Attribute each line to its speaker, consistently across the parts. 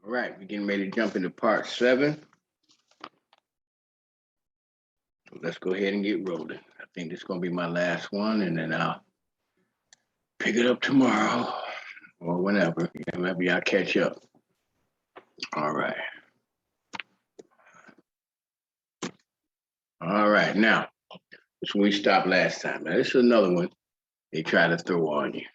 Speaker 1: All right, we're getting ready to jump into part 7. So let's go ahead and get rolling. I think this is going to be my last one, and then I'll pick it up tomorrow or whenever. Maybe I'll catch up. All right. All right. Now, this is when we stopped last time. Now, this is another one they try to throw on you.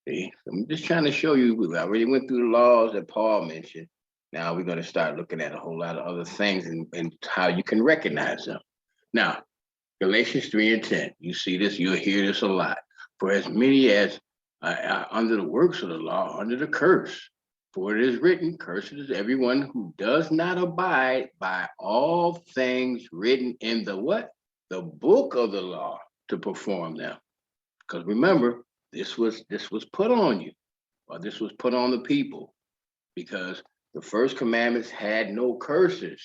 Speaker 1: See, I'm just trying to show you. I already went through the laws that Paul mentioned. Now we're going to start looking at a whole lot of other things and how you can recognize them. Now, Galatians 3:10. You see this, you'll hear this a lot. For as many as are under the works of the law, under the curse. For it is written, cursed is everyone who does not abide by all things written in the what? The book of the law to perform them. Because remember, this was put on you, or this was put on the people, because the first commandments had no curses,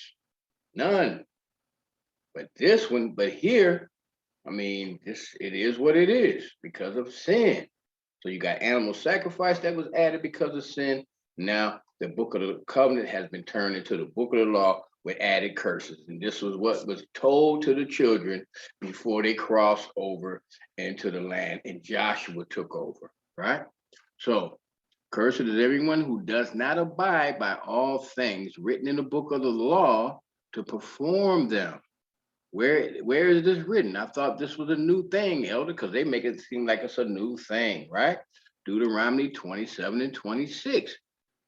Speaker 1: none. But this one, but here, I mean, it is what it is because of sin. So you got animal sacrifice that was added because of sin. Now the book of the covenant has been turned into the book of the law with added curses. And this was what was told to the children before they crossed over into the land and Joshua took over, right? So cursed is everyone who does not abide by all things written in the book of the law to perform them. Where is this written? I thought this was a new thing, Elder, because they make it seem like it's a new thing, right? Deuteronomy 27 and 26,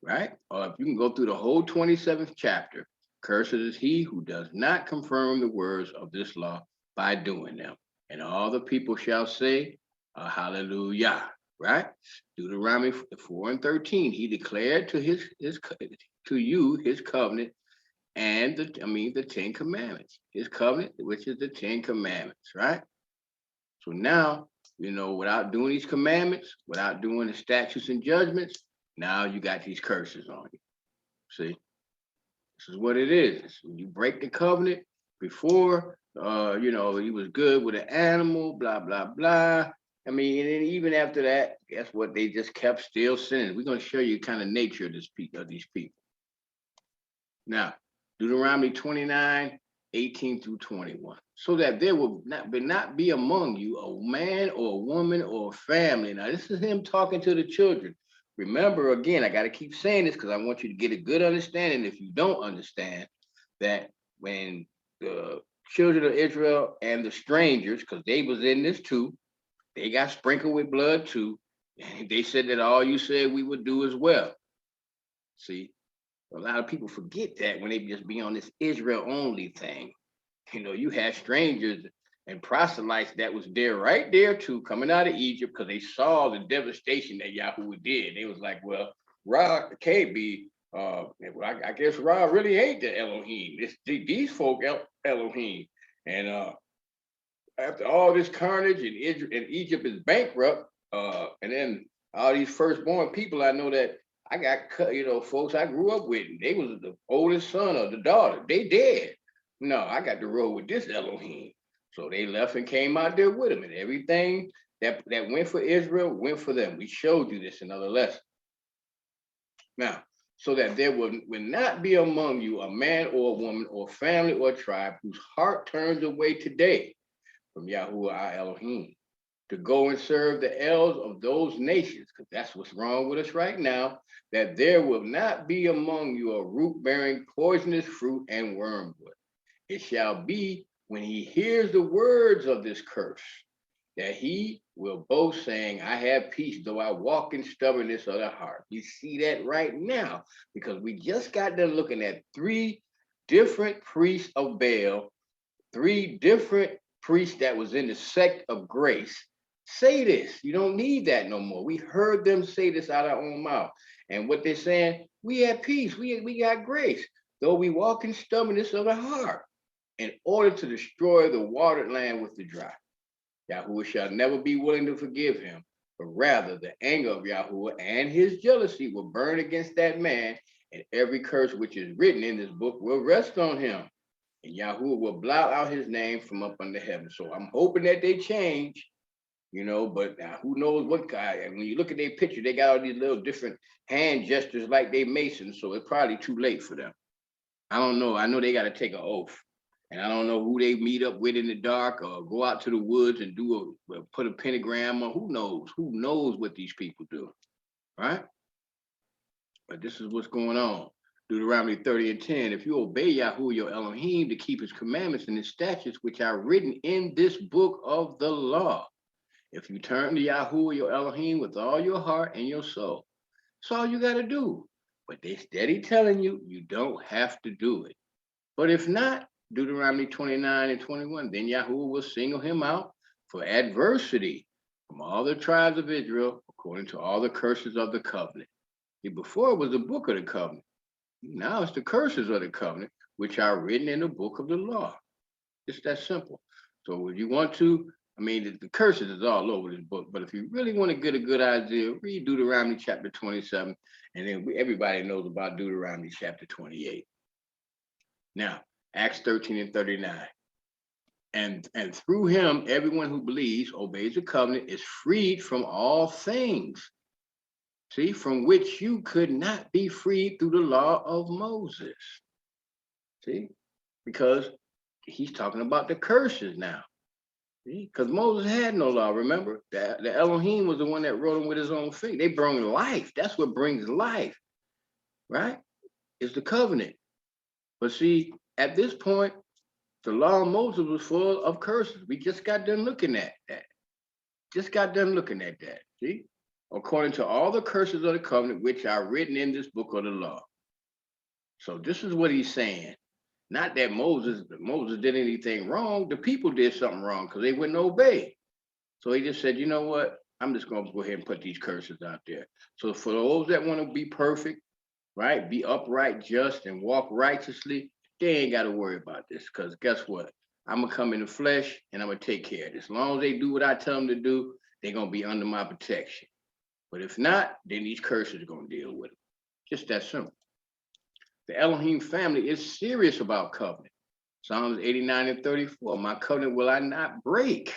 Speaker 1: right? Or if you can go through the whole 27th chapter, cursed is he who does not confirm the words of this law by doing them. And all the people shall say, hallelujah, right? Deuteronomy 4 and 13, he declared to you his covenant and the 10 commandments, his covenant, which is the 10 commandments, right? So now, without doing these commandments, without doing the statutes and judgments, now you got these curses on you. See, this is what it is. When you break the covenant before, he was good with an animal, blah, blah, blah. I mean, and then even after that, guess what? They just kept still sinning. We're going to show you kind of nature of these people. Now, Deuteronomy 29, 18 through 21. So that there will not be among you a man or a woman or a family. Now, this is him talking to the children. Remember, again, I got to keep saying this because I want you to get a good understanding. If you don't understand that when the children of Israel and the strangers, because they was in this too, they got sprinkled with blood too. And they said that all you said we would do as well. See? A lot of people forget that when they just be on this Israel only thing. You had strangers and proselytes that was there right there too, coming out of Egypt because they saw the devastation that Yahuah did. They was like, well, Ra can't be, I guess Ra really ain't the Elohim. These folk Elohim. And after all this carnage and Egypt is bankrupt, and then all these firstborn people, I know that I got, folks I grew up with, they was the oldest son or the daughter. They dead. No, I got to roll with this Elohim. So they left and came out there with him. And everything that went for Israel went for them. We showed you this in other lessons. Now, so that there will not be among you a man or a woman or family or tribe whose heart turns away today from Yahuah our Elohim, to go and serve the elves of those nations, because that's what's wrong with us right now, that there will not be among you a root bearing poisonous fruit and wormwood. It shall be when he hears the words of this curse, that he will boast, saying, I have peace, though I walk in stubbornness of the heart. You see that right now, because we just got done looking at 3 different priests of Baal, 3 different priests that was in the sect of grace. Say this. You don't need that no more. We heard them say this out of our own mouth. And what they're saying, we have peace. We got grace. Though we walk in stubbornness of the heart, in order to destroy the watered land with the dry. Yahuah shall never be willing to forgive him, but rather the anger of Yahuah and his jealousy will burn against that man, and every curse which is written in this book will rest on him. And Yahuah will blot out his name from up under heaven. So I'm hoping that they change. But now who knows what guy? And when you look at their picture, they got all these little different hand gestures like they Masons, so it's probably too late for them. I don't know. I know they got to take an oath. And I don't know who they meet up with in the dark or go out to the woods and put a pentagram on. Who knows? Who knows what these people do, right? But this is what's going on. Deuteronomy 30 and 10. If you obey Yahuah your Elohim to keep his commandments and his statutes, which are written in this book of the law, if you turn to Yahuah your Elohim with all your heart and your soul, that's all you got to do. But they steady telling you, you don't have to do it. But if not, Deuteronomy 29 and 21, then Yahuah will single him out for adversity from all the tribes of Israel, according to all the curses of the covenant. See, before it was the book of the covenant. Now it's the curses of the covenant, which are written in the book of the law. It's that simple. So if you want to, the curses is all over this book, but if you really want to get a good idea, read Deuteronomy chapter 27, and then everybody knows about Deuteronomy chapter 28. Now, Acts 13 and 39. And through him, everyone who believes, obeys the covenant, is freed from all things. See, from which you could not be freed through the law of Moses. See, because he's talking about the curses now. See, because Moses had no law, remember? The Elohim was the one that wrote him with his own finger. They bring life. That's what brings life, right? It's the covenant. But see, at this point, the law of Moses was full of curses. We just got done looking at that. See? According to all the curses of the covenant, which are written in this book of the law. So this is what he's saying. Not that Moses did anything wrong. The people did something wrong because they wouldn't obey. So he just said, you know what? I'm just going to go ahead and put these curses out there. So for those that want to be perfect, right? Be upright, just, and walk righteously, they ain't got to worry about this because guess what? I'm going to come in the flesh and I'm going to take care of this. As long as they do what I tell them to do, they're going to be under my protection. But if not, then these curses are going to deal with them. Just that simple. The Elohim family is serious about covenant. Psalms 89 and 34, my covenant will I not break,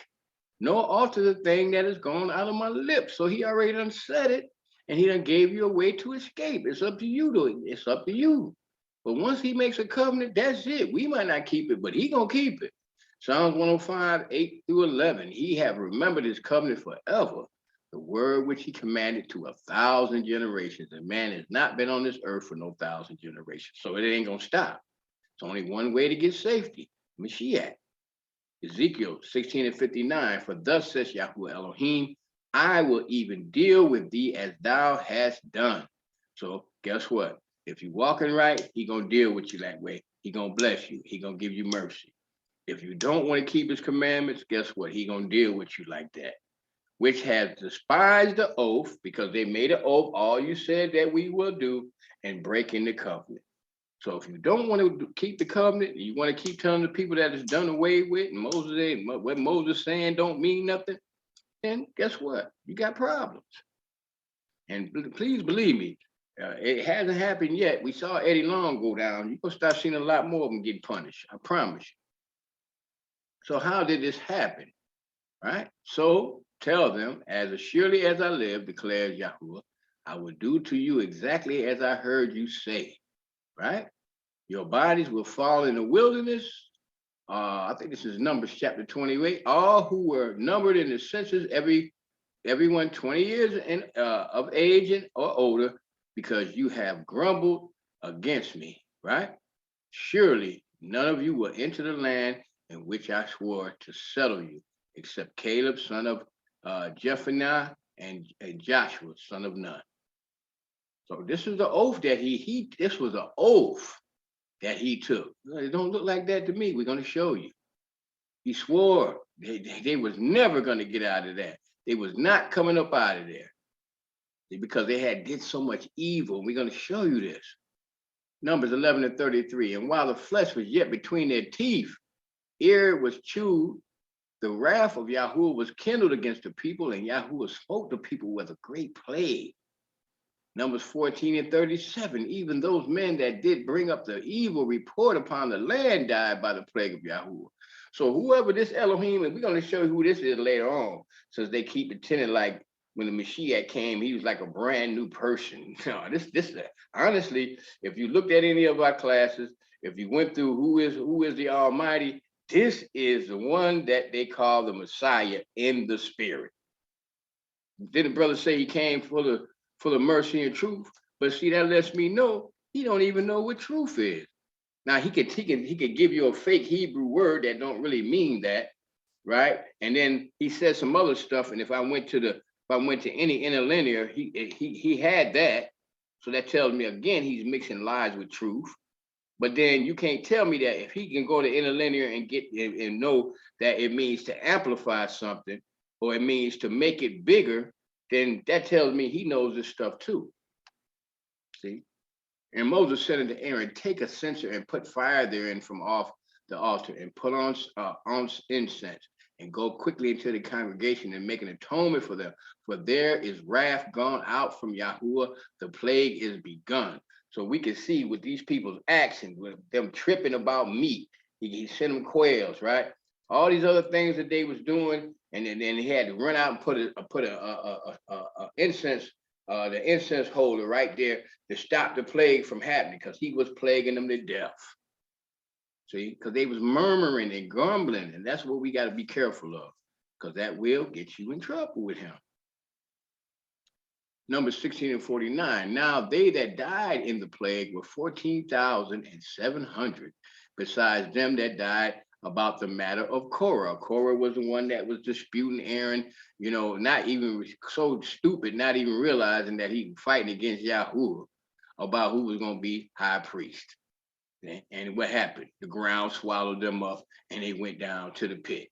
Speaker 1: nor alter the thing that is gone out of my lips. So he already done said it, and he done gave you a way to escape. It's up to you, though. It's up to you. But once he makes a covenant, that's it. We might not keep it, but he going to keep it. Psalms 105, 8 through 11, he have remembered his covenant forever. The word which he commanded to 1,000 generations, and man has not been on this earth for no 1,000 generations. So it ain't gonna stop. It's only one way to get safety, Mashiach. Ezekiel 16 and 59, for thus says Yahuah Elohim, I will even deal with thee as thou hast done. So guess what? If you walking right, he gonna deal with you that way. He gonna bless you. He gonna give you mercy. If you don't want to keep his commandments, guess what? He gonna deal with you like that. Which has despised the oath, because they made an oath, all you said that we will do, and breaking the covenant. So if you don't want to keep the covenant, you want to keep telling the people that it's done away with, and what Moses saying don't mean nothing, then guess what? You got problems. And please believe me, it hasn't happened yet. We saw Eddie Long go down. You're going to start seeing a lot more of them getting punished. I promise you. So how did this happen? Right? So tell them, as surely as I live, declares Yahuah, I will do to you exactly as I heard you say. Right? Your bodies will fall in the wilderness. I think this is Numbers chapter 28. All who were numbered in the census, everyone 20 years of age or older, because you have grumbled against me. Right? Surely none of you will enter the land in which I swore to settle you, except Caleb, son of Jephunneh, and Joshua, son of Nun. So this is the oath that this was an oath that he took. It don't look like that to me. We're going to show you. He swore they was never going to get out of that. They was not coming up out of there because they had did so much evil. We're going to show you this. Numbers 11 and 33. And while the flesh was yet between their teeth, ere it was chewed, the wrath of Yahuah was kindled against the people, and Yahuah smote the people with a great plague. Numbers 14 and 37, even those men that did bring up the evil report upon the land died by the plague of Yahuah. So whoever this Elohim, and we're going to show you who this is later on, since they keep pretending like when the Mashiach came, he was like a brand new person. No, this honestly, if you looked at any of our classes, if you went through who is the Almighty, this is the one that they call the Messiah in the spirit. Didn't the brother say he came for the mercy and truth? But see, that lets me know he don't even know what truth is. Now he could give you a fake Hebrew word that don't really mean that, right? And then he said some other stuff. And if I went to any interlinear, he had that. So that tells me again he's mixing lies with truth. But then you can't tell me that if he can go to interlinear and get and know that it means to amplify something or it means to make it bigger, then that tells me he knows this stuff too. See? And Moses said unto Aaron, take a censer and put fire therein from off the altar and put on incense and go quickly into the congregation and make an atonement for them. For there is wrath gone out from Yahuah, the plague is begun. So we can see with these people's actions, with them tripping about meat, he sent them quails, right? All these other things that they was doing, and then he had to run out and put a incense, the incense holder right there to stop the plague from happening, because he was plaguing them to death. See, because they was murmuring and grumbling, and that's what we got to be careful of, because that will get you in trouble with him. Numbers 16 and 49. Now they that died in the plague were 14,700, besides them that died about the matter of Korah. Korah was the one that was disputing Aaron, not even so stupid, not even realizing that he was fighting against Yahuah about who was going to be high priest. And what happened? The ground swallowed them up and they went down to the pit.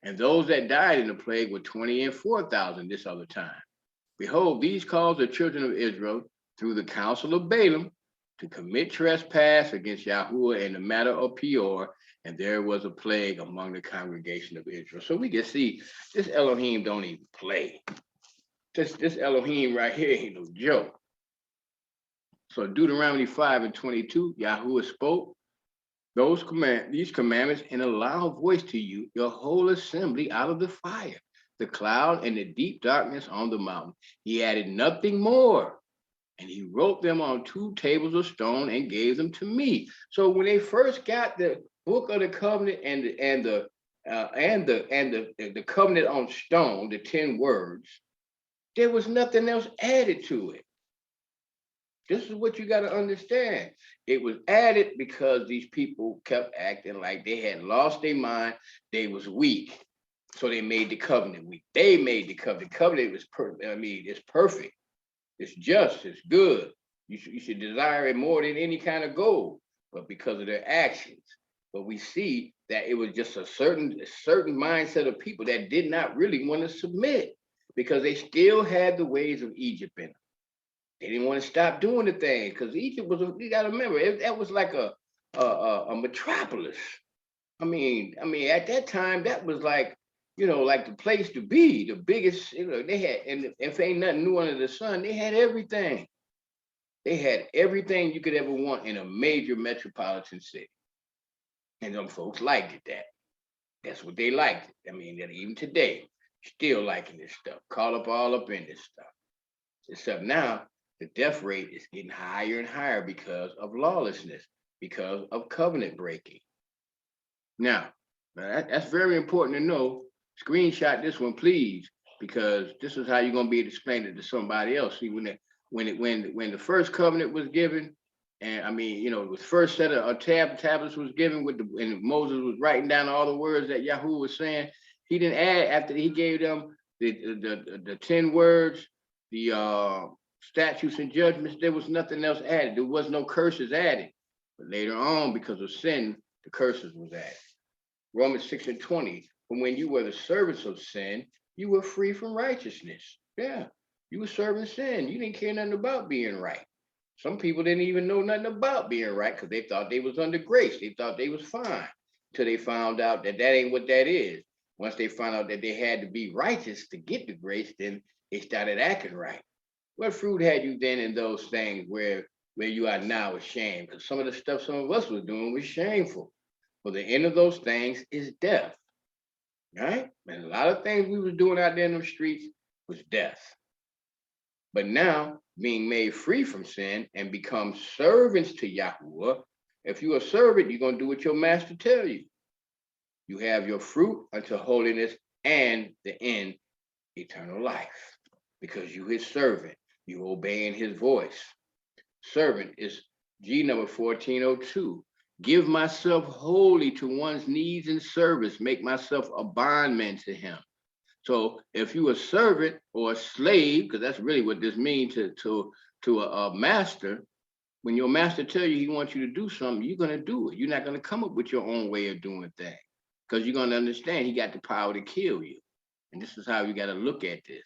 Speaker 1: And those that died in the plague were 20 and 4,000 this other time. Behold, these caused the children of Israel through the counsel of Balaam to commit trespass against Yahuah in the matter of Peor, and there was a plague among the congregation of Israel. So we can see this Elohim don't even play. This Elohim right here ain't no joke. So Deuteronomy 5 and 22, Yahuah spoke these commandments in a loud voice to you, your whole assembly out of the fire, the cloud, and the deep darkness on the mountain. He added nothing more. And he wrote them on 2 tables of stone and gave them to me. So when they first got the book of the covenant and the covenant on stone, the 10 words, there was nothing else added to it. This is what you got to understand. It was added because these people kept acting like they had lost their mind. They was weak. So they made the covenant weak. They made the covenant. The covenant was perfect. It's perfect. It's just, it's good. You should desire it more than any kind of gold, but because of their actions. But we see that it was just a certain mindset of people that did not really want to submit, because they still had the ways of Egypt in them. They didn't want to stop doing the thing, because Egypt was, you got to remember, that was like a metropolis. I mean, at that time, that was like, like the place to be, the biggest, they had, and if ain't nothing new under the sun, they had everything. They had everything you could ever want in a major metropolitan city. And them folks liked it that. That's what they liked. And even today, still liking this stuff. All up in this stuff. Except now, the death rate is getting higher and higher because of lawlessness, because of covenant breaking. Now that's very important to know. Screenshot this one, please, because this is how you're going to be able to explain it to somebody else. See, when the first covenant was given, and the first set of tablets was given and Moses was writing down all the words that Yahuah was saying, he didn't add after he gave them the 10 words, the statutes and judgments. There was nothing else added. There was no curses added. But later on, because of sin, the curses was added. Romans 6 and 20. But when you were the servants of sin, you were free from righteousness. Yeah, you were serving sin. You didn't care nothing about being right. Some people didn't even know nothing about being right because they thought they was under grace. They thought they was fine until they found out that ain't what that is. Once they found out that they had to be righteous to get the grace, then they started acting right. What fruit had you then in those things where you are now ashamed? Because some of the stuff some of us was doing was shameful. For the end of those things is death. Right? And a lot of things we was doing out there in the streets was death. But now, being made free from sin and become servants to Yahuah, if you're a servant, you're going to do what your master tell you. You have your fruit unto holiness and the end, eternal life. Because you his servant, you obeying his voice. Servant is G number 1402. Give myself wholly to one's needs and service, make myself a bondman to him. So if you a servant or a slave, because that's really what this means to a master, when your master tell you he wants you to do something, you're gonna do it. You're not gonna come up with your own way of doing things, because you're gonna understand he got the power to kill you. And this is how you got to look at this.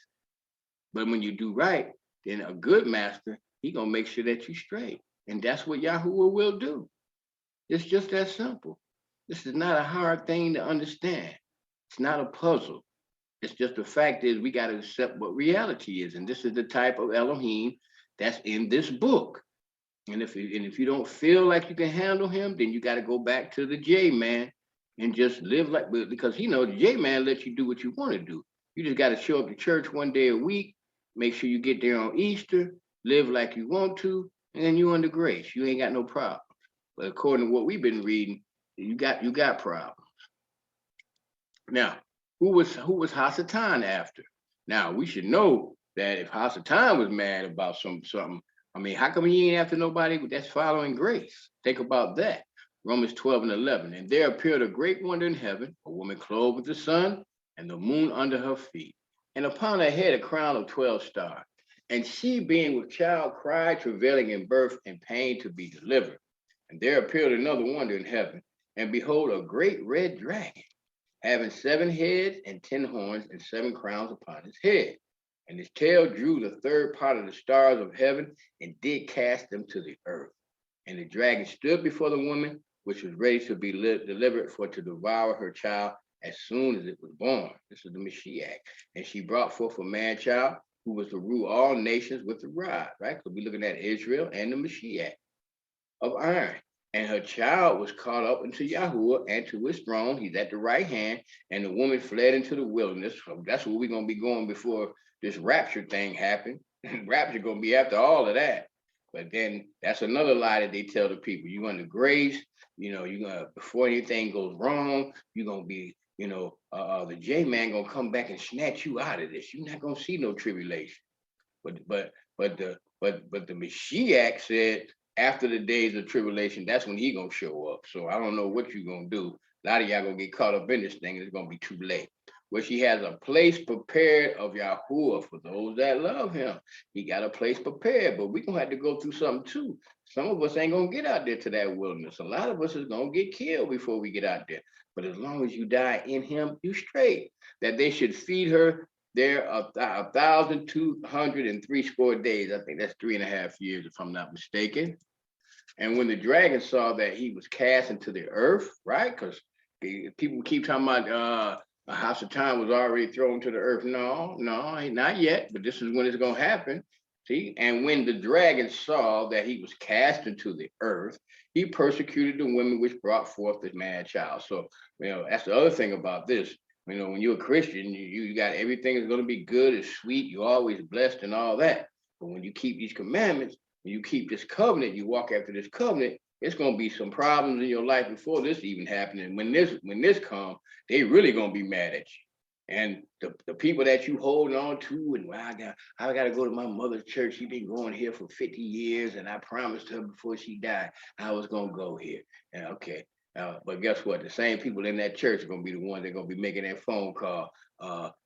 Speaker 1: But when you do right, then a good master, he gonna make sure that you straight. And that's what Yahuah will do. It's just that simple. This is not a hard thing to understand. It's not a puzzle. It's just the fact is we got to accept what reality is. And this is the type of Elohim that's in this book. And if you don't feel like you can handle him, then you got to go back to the J man and just live like, because he knows the J man lets you do what you want to do. You just got to show up to church one day a week, make sure you get there on Easter, live like you want to, and then you under grace. You ain't got no problem. But according to what we've been reading, you got problems. Now, who was Hasatan after? Now we should know that if Hasatan was mad about something, I mean, how come he ain't after nobody that's following grace? Think about that. Romans 12 and 11. And there appeared a great wonder in heaven, a woman clothed with the sun and the moon under her feet, and upon her head a crown of 12 stars. And she, being with child, cried, travailing in birth and pain to be delivered. And there appeared another wonder in heaven, and behold, a great red dragon, having 7 heads and 10 horns and 7 crowns upon his head. And his tail drew the third part of the stars of heaven and did cast them to the earth. And the dragon stood before the woman, which was ready to be delivered for to devour her child as soon as it was born. This is the Mashiach. And she brought forth a man child who was to rule all nations with the rod, right? So we're looking at Israel and the Mashiach of iron. And her child was caught up into Yahuah and to his throne. He's at the right hand. And the woman fled into the wilderness. So that's where we're going to be going before this rapture thing happened. Rapture going to be after all of that. But then that's another lie that they tell the people. You're under grace. You know, you're going to, before anything goes wrong, you're going to be, the J-man going to come back and snatch you out of this. You're not going to see no tribulation. But the Mashiach said, after the days of tribulation, that's when he gonna show up. So I don't know what you're gonna do. A lot of y'all gonna get caught up in this thing. It's gonna be too late. Where she has a place prepared of Yahuah for those that love him. He got a place prepared, but we gonna have to go through something too. Some of us ain't gonna get out there to that wilderness. A lot of us is gonna get killed before we get out there. But as long as you die in him, you straight. That they should feed her there 1,203 score days. I think that's 3.5 years, if I'm not mistaken. And when the dragon saw that he was cast into the earth, right? Because people keep talking about Hasatan was already thrown to the earth. No, not yet, but this is when it's going to happen. See, and when the dragon saw that he was cast into the earth, he persecuted the women which brought forth the man child. So, that's the other thing about this. When you're a Christian, you got everything is going to be good and sweet. You're always blessed and all that. But when you keep these commandments, you keep this covenant, you walk after this covenant, it's going to be some problems in your life before this even happened. And when this comes, they really going to be mad at you. And the people that you holding on to, and I got to go to my mother's church. She been going here for 50 years, and I promised her before she died I was going to go here. And okay, but guess what? The same people in that church are going to be the ones that are going to be making that phone call.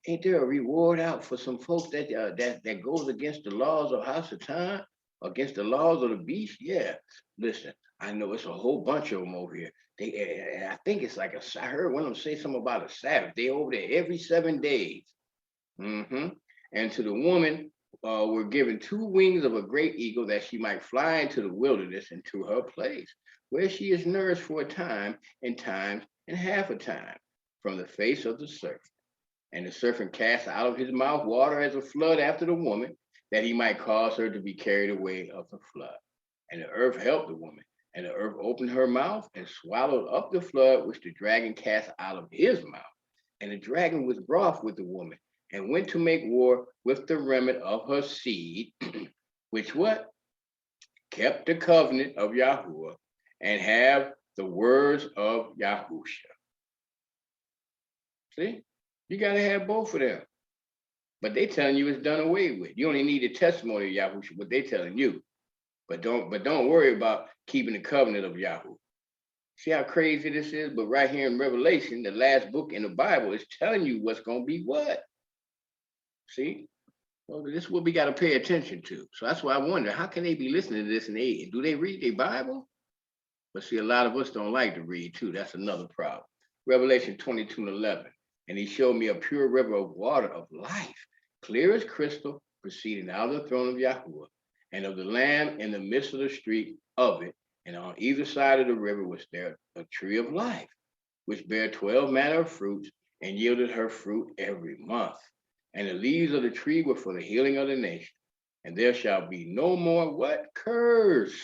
Speaker 1: Ain't there a reward out for some folks that goes against the laws of Hasatan? Against the laws of the beast? Yeah. Listen, I know it's a whole bunch of them over here. I think it's like I heard one of them say something about a Sabbath. They over there every 7 days. And to the woman were given 2 wings of a great eagle that she might fly into the wilderness into her place, where she is nourished for a time and times and half a time from the face of the serpent. And the serpent cast out of his mouth water as a flood after the woman, that he might cause her to be carried away of the flood. And the earth helped the woman, And the earth opened her mouth and swallowed up the flood which the dragon cast out of his mouth. And the dragon was wroth with the woman and went to make war with the remnant of her seed, which what? Kept the covenant of Yahuah and have the words of Yahusha. See, you got to have both of them. But they telling you it's done away with. You only need the testimony of Yahusha, what they telling you. But don't worry about keeping the covenant of Yahuah. See how crazy this is? But right here in Revelation, the last book in the Bible, is telling you what's going to be what. See? Well, this is what we got to pay attention to. So that's why I wonder, how can they be listening to this and do they read their Bible? But see, a lot of us don't like to read too. That's another problem. Revelation 22:11. And he showed me a pure river of water of life, clear as crystal, proceeding out of the throne of Yahuah and of the Lamb in the midst of the street of it. And on either side of the river was there a tree of life, which bare 12 manner of fruits and yielded her fruit every month. And the leaves of the tree were for the healing of the nation. And there shall be no more what? Curse.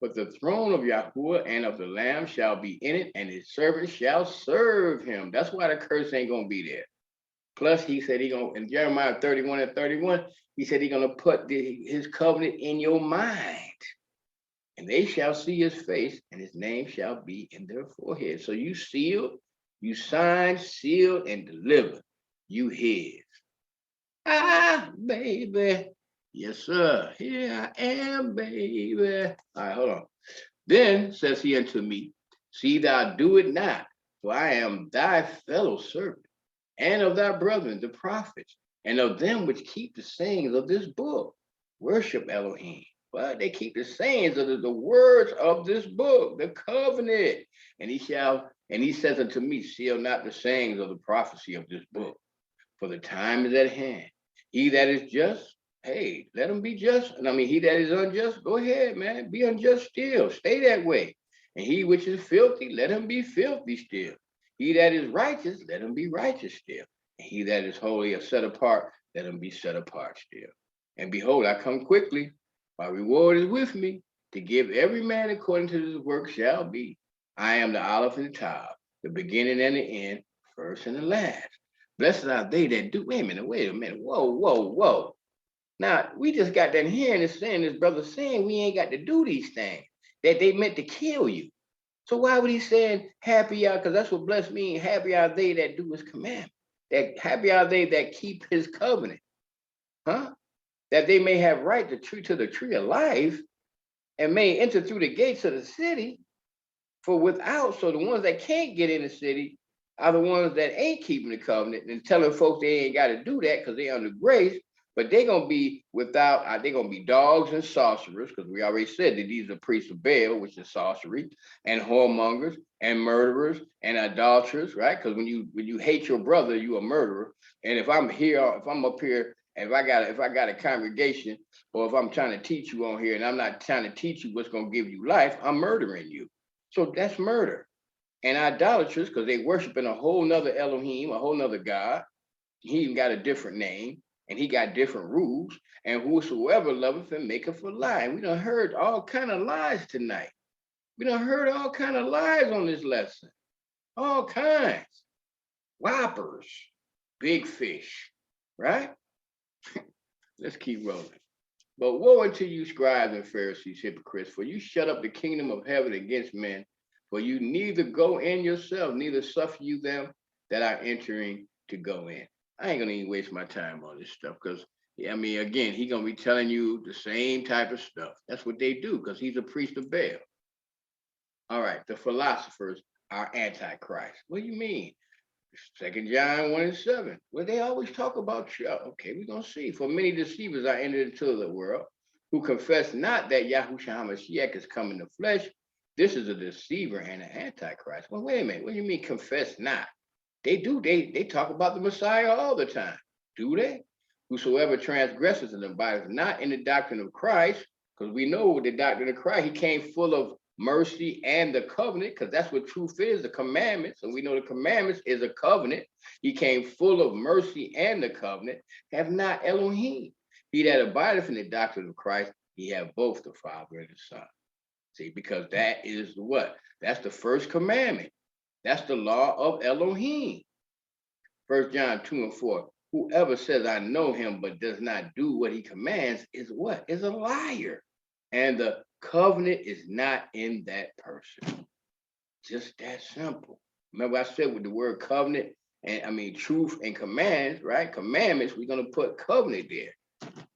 Speaker 1: But the throne of Yahuah and of the Lamb shall be in it, and his servants shall serve him. That's why the curse ain't going to be there. Plus, he said in Jeremiah 31:31, he said he's going to put his covenant in your mind. And they shall see his face, and his name shall be in their forehead. So you sealed, you signed, sealed, and delivered. You his. Ah, baby. Yes, sir. Here I am, baby. All right, hold on. Then says he unto me, see thou do it not, for I am thy fellow servant, and of thy brethren, the prophets, and of them which keep the sayings of this book. Worship Elohim. But they keep the sayings of the words of this book, the covenant. And he says unto me, seal not the sayings of the prophecy of this book, for the time is at hand. He that is just, hey, let him be just. And I mean, he that is unjust, go ahead, man. Be unjust still. Stay that way. And he which is filthy, let him be filthy still. He that is righteous, let him be righteous still. And he that is holy or set apart, let him be set apart still. And behold, I come quickly. My reward is with me to give every man according to his work shall be. I am the Aleph and the Tav, the beginning and the end, first and the last. Blessed are they that do. Wait a minute. Whoa. Now, we just got done hearing this brother saying we ain't got to do these things, that they meant to kill you. So why would he say happy are, because that's what blessed means, happy are they that do his commandment, that happy are they that keep his covenant, huh? That they may have right to the tree of life and may enter through the gates of the city. For without, so the ones that can't get in the city are the ones that ain't keeping the covenant and telling folks they ain't got to do that because they under grace, but they're going to be without, they're going to be dogs and sorcerers, because we already said that these are priests of Baal, which is sorcery, and whoremongers and murderers and idolaters, right? Because when you hate your brother, you a murderer. And if I'm up here, and if I got a congregation, or if I'm trying to teach you on here and I'm not trying to teach you what's going to give you life, I'm murdering you. So that's murder. And idolaters, because they worshiping a whole nother Elohim, a whole nother God. He even got a different name, and he got different rules. And whosoever loveth and maketh a lie. And we done heard all kind of lies tonight. We done heard all kind of lies on this lesson. All kinds. Whoppers, big fish, right? Let's keep rolling. But woe unto you, scribes and Pharisees, hypocrites, for you shut up the kingdom of heaven against men, for you neither go in yourself, neither suffer you them that are entering to go in. I ain't gonna even waste my time on this stuff, because again, he's gonna be telling you the same type of stuff. That's what they do, because he's a priest of Baal. All right, the philosophers are antichrist. What do you mean? 2 John 1:7. Well, they always talk about you. Okay, we're going to see. For many deceivers are entered into the world who confess not that Yahushua HaMashiach is come in the flesh. This is a deceiver and an antichrist. Well, wait a minute. What do you mean confess not? They do. They talk about the Messiah all the time. Do they? Whosoever transgresses and abides not in the doctrine of Christ, because we know the doctrine of Christ, he came full of mercy and the covenant, because that's what truth is, the commandments. And we know the commandments is a covenant. He came full of mercy and the covenant. Have not Elohim. He that abideth in the doctrine of Christ, he have both the Father and the Son. See, because that is what? That's the first commandment. That's the law of Elohim. 1 John 2:4. Whoever says I know him but does not do what he commands is what? Is a liar. And the covenant is not in that person. Just that simple. Remember, I said with the word covenant, and I mean truth and commands, right? Commandments, we're gonna put covenant there.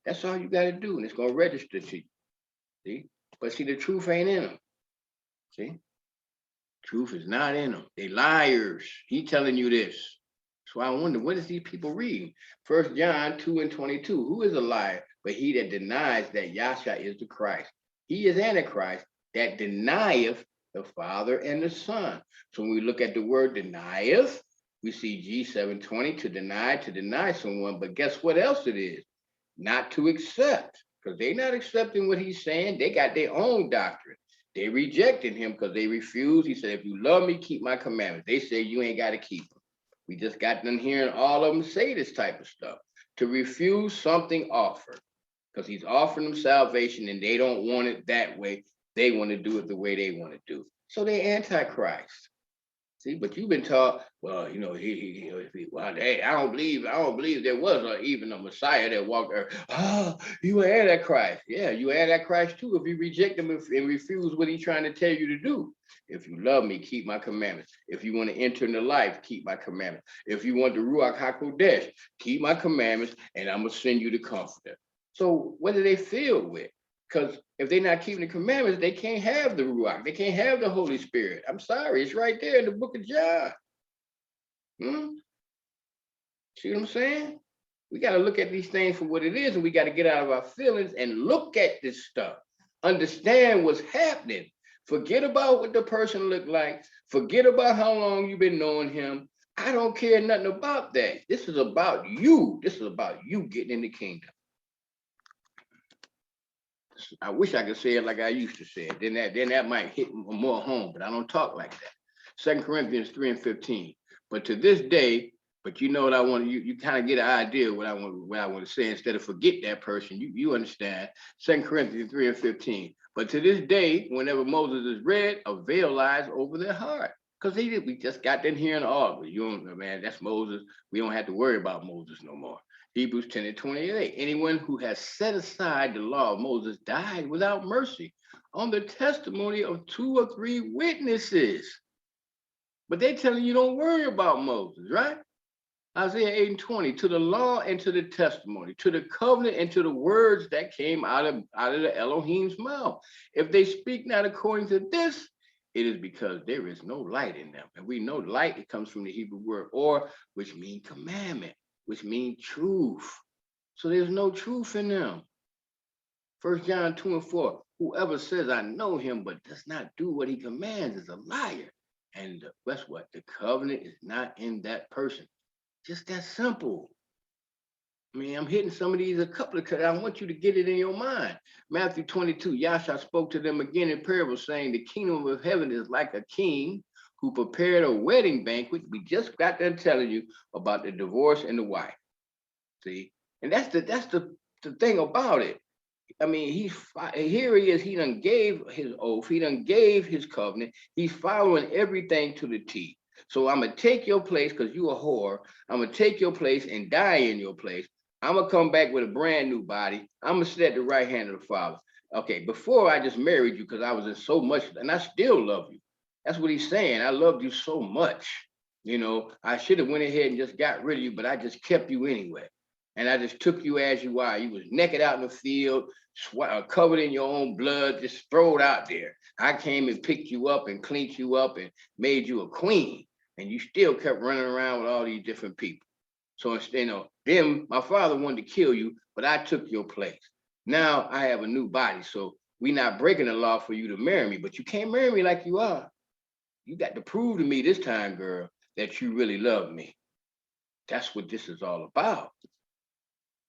Speaker 1: That's all you gotta do, and it's gonna register to you. See? But see, the truth ain't in them. See? Truth is not in them. They liars. He telling you this. So I wonder, what is these people reading? 1 John 2:22. Who is a liar but he that denies that Yahshua is the Christ? He is Antichrist that denieth the Father and the Son. So when we look at the word denieth, we see G7:20, to deny someone. But guess what else it is? Not to accept, because they're not accepting what he's saying. They got their own doctrine. They rejected him because they refused. He said, if you love me, keep my commandments. They said, you ain't got to keep them. We just got them hearing all of them say this type of stuff. To refuse something offered, because he's offering them salvation and they don't want it that way. They want to do it the way they want to do. So they're Antichrist. See, but you've been taught, well, well, hey, I don't believe there was even a Messiah that walked earth. Oh, you were Antichrist. Yeah, you Antichrist too if you reject him and refuse what he's trying to tell you to do. If you love me, keep my commandments. If you want to enter into life, keep my commandments. If you want the Ruach HaKodesh, keep my commandments, and I'm going to send you the Comforter. So what do they feel with? Because if they're not keeping the commandments, they can't have the Ruach. They can't have the Holy Spirit. I'm sorry. It's right there in the book of John. See what I'm saying? We got to look at these things for what it is, and we got to get out of our feelings and look at this stuff. Understand what's happening. Forget about what the person looked like. Forget about how long you've been knowing him. I don't care nothing about that. This is about you. This is about you getting in the kingdom. I wish I could say it like I used to say it. Then that might hit more home, but I don't talk like that. 2 Corinthians 3:15. But to this day, but you know what I want, you kind of get an idea of what I want to say instead of forget that person. You understand. 2 Corinthians 3:15. But to this day, whenever Moses is read, a veil lies over their heart. Because we just got them hearing all. You don't, man, that's Moses. We don't have to worry about Moses no more. Hebrews 10:28. Anyone who has set aside the law of Moses died without mercy on the testimony of 2 or 3 witnesses. But they're telling you don't worry about Moses, right? Isaiah 8:20. To the law and to the testimony, to the covenant and to the words that came out of the Elohim's mouth. If they speak not according to this, it is because there is no light in them. And we know light, it comes from the Hebrew word or, which means commandment, which means truth. So there's no truth in them. 1 John 2:4. Whoever says I know him but does not do what he commands is a liar. And guess what? The covenant is not in that person. Just that simple. I mean, I'm hitting some of these a couple of because I want you to get it in your mind. Matthew 22, Yahshua spoke to them again in parables, saying, the kingdom of heaven is like a king who prepared a wedding banquet. We just got done telling you about the divorce and the wife. See? And that's the thing about it. I mean, here he is, he done gave his oath, he done gave his covenant, he's following everything to the T. So I'm gonna take your place because you a whore. I'm gonna take your place and die in your place. I'm gonna come back with a brand new body. I'm gonna sit at the right hand of the Father. Okay, before I just married you because I was in so much, and I still love you. That's what he's saying. I loved you so much. You know, I should have went ahead and just got rid of you, but I just kept you anyway. And I just took you as you are. You was naked out in the field, covered in your own blood, just thrown out there. I came and picked you up and cleaned you up and made you a queen. And you still kept running around with all these different people. So instead of them, my father wanted to kill you, but I took your place. Now I have a new body. So we're not breaking the law for you to marry me, but you can't marry me like you are. You got to prove to me this time, girl, that you really love me. That's what this is all about.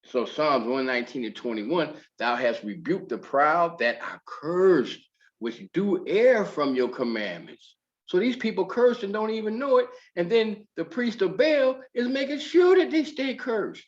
Speaker 1: So Psalms 119:21, thou hast rebuked the proud that are cursed, which do err from your commandments. So these people cursed and don't even know it. And then the priest of Baal is making sure that they stay cursed.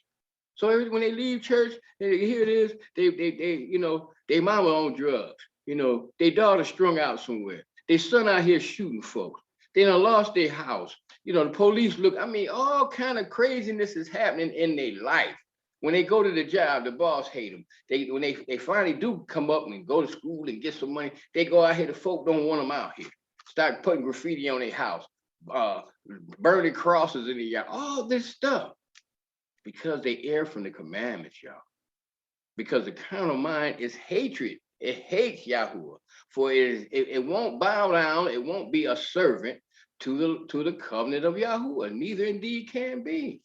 Speaker 1: So when they leave church, here it is, they mama on drugs. You know, their daughter strung out somewhere. Their son out here shooting folks. They done lost their house. You know, the police look, I mean, all kind of craziness is happening in their life. When they go to the job, the boss hate them. When they finally do come up and go to school and get some money, they go out here, the folk don't want them out here. Start putting graffiti on their house, burning crosses in the yard, all this stuff. Because they err from the commandments, y'all. Because the carnal mind is hatred. It hates Yahuah. For it won't bow down, it won't be a servant to the covenant of Yahuah. Neither indeed can be.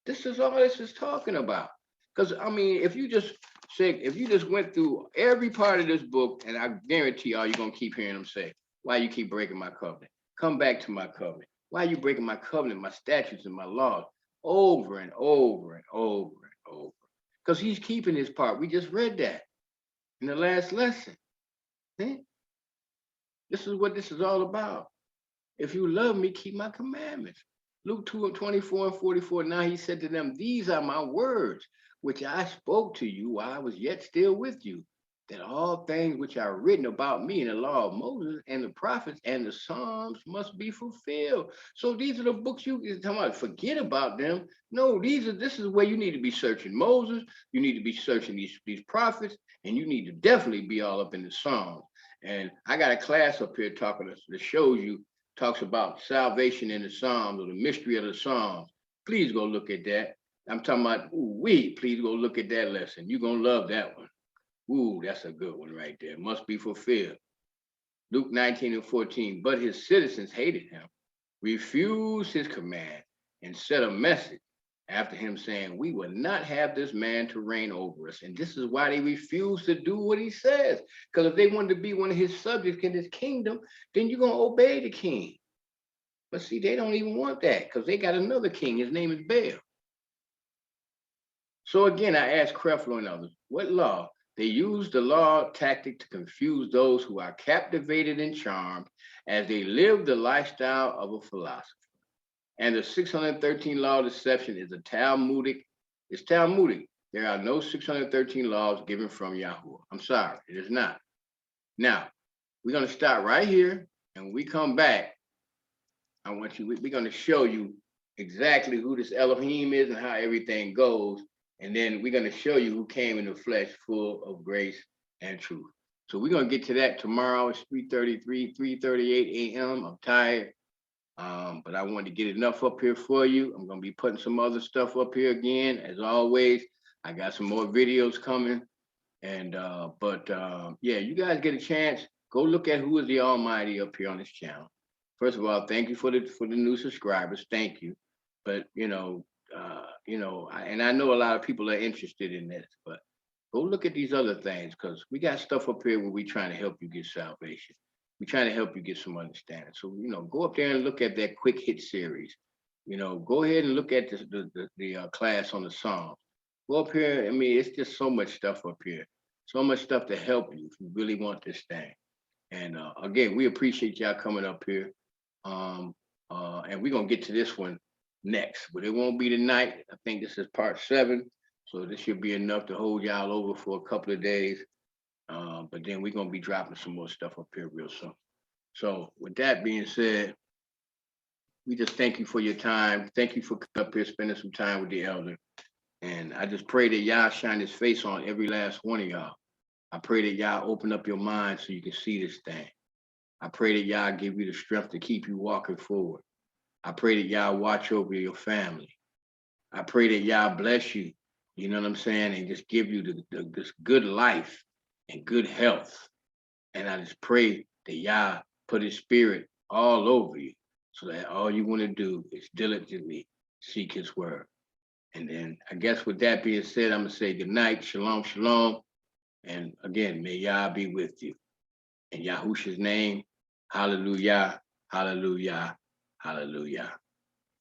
Speaker 1: This is all this is talking about. Because I mean, if you just went through every part of this book, and I guarantee y'all, you're gonna keep hearing them say, why you keep breaking my covenant? Come back to my covenant. Why are you breaking my covenant, my statutes, and my laws over and over and over and over? Because he's keeping his part. We just read that in the last lesson. See? This is what this is all about. If you love me, keep my commandments. Luke 2:24-44. Now he said to them, these are my words, which I spoke to you while I was yet still with you, that all things which are written about me in the law of Moses and the prophets and the Psalms must be fulfilled. So these are the books you talking about. Forget about them. No, this is where you need to be searching Moses. You need to be searching these prophets, and you need to definitely be all up in the Psalms. And I got a class up here talking that shows you, talks about salvation in the Psalms or the mystery of the Psalms. Please go look at that. I'm talking about, please go look at that lesson. You're going to love that one. Ooh, that's a good one right there. Must be fulfilled. Luke 19:14. But his citizens hated him, refused his command, and sent a message after him saying, we will not have this man to reign over us. And this is why they refuse to do what he says. Because if they wanted to be one of his subjects in his kingdom, then you're going to obey the king. But see, they don't even want that because they got another king. His name is Baal. So again, I asked Creflo and others, what law? They use the law tactic to confuse those who are captivated and charmed as they live the lifestyle of a philosopher. And the 613 law of deception is Talmudic. There are no 613 laws given from Yahuah. I'm sorry, it is not. Now, we're going to stop right here, and when we come back, we're going to show you exactly who this Elohim is and how everything goes. And then we're going to show you who came in the flesh full of grace and truth. So we're going to get to that tomorrow. It's 3:38 a.m. I'm tired. But I wanted to get enough up here for you. I'm going to be putting some other stuff up here again. As always, I got some more videos coming. And yeah, you guys get a chance, go look at who is the Almighty up here on this channel. First of all, thank you for the new subscribers. Thank you. But and I know a lot of people are interested in this, but go look at these other things, because we got stuff up here where we're trying to help you get salvation. We're trying to help you get some understanding. So, go up there and look at that quick hit series. Go ahead and look at the class on the Psalms. Go up here. I mean, it's just so much stuff up here. So much stuff to help you if you really want this thing. And again, we appreciate y'all coming up here. And we're going to get to this one next, but it won't be tonight. I think this is part 7. So this should be enough to hold y'all over for a couple of days. But then we're going to be dropping some more stuff up here real soon. So with that being said, we just thank you for your time. Thank you for coming up here, spending some time with the elder. And I just pray that y'all shine his face on every last one of y'all. I pray that y'all open up your mind so you can see this thing. I pray that y'all give you the strength to keep you walking forward. I pray that y'all watch over your family. I pray that y'all bless you, you know what I'm saying, and just give you this good life and good health. And I just pray that y'all put his spirit all over you so that all you want to do is diligently seek his word. And then I guess with that being said, I'm going to say good night, shalom, shalom. And again, may Yah be with you. In Yahusha's name, hallelujah, hallelujah, hallelujah.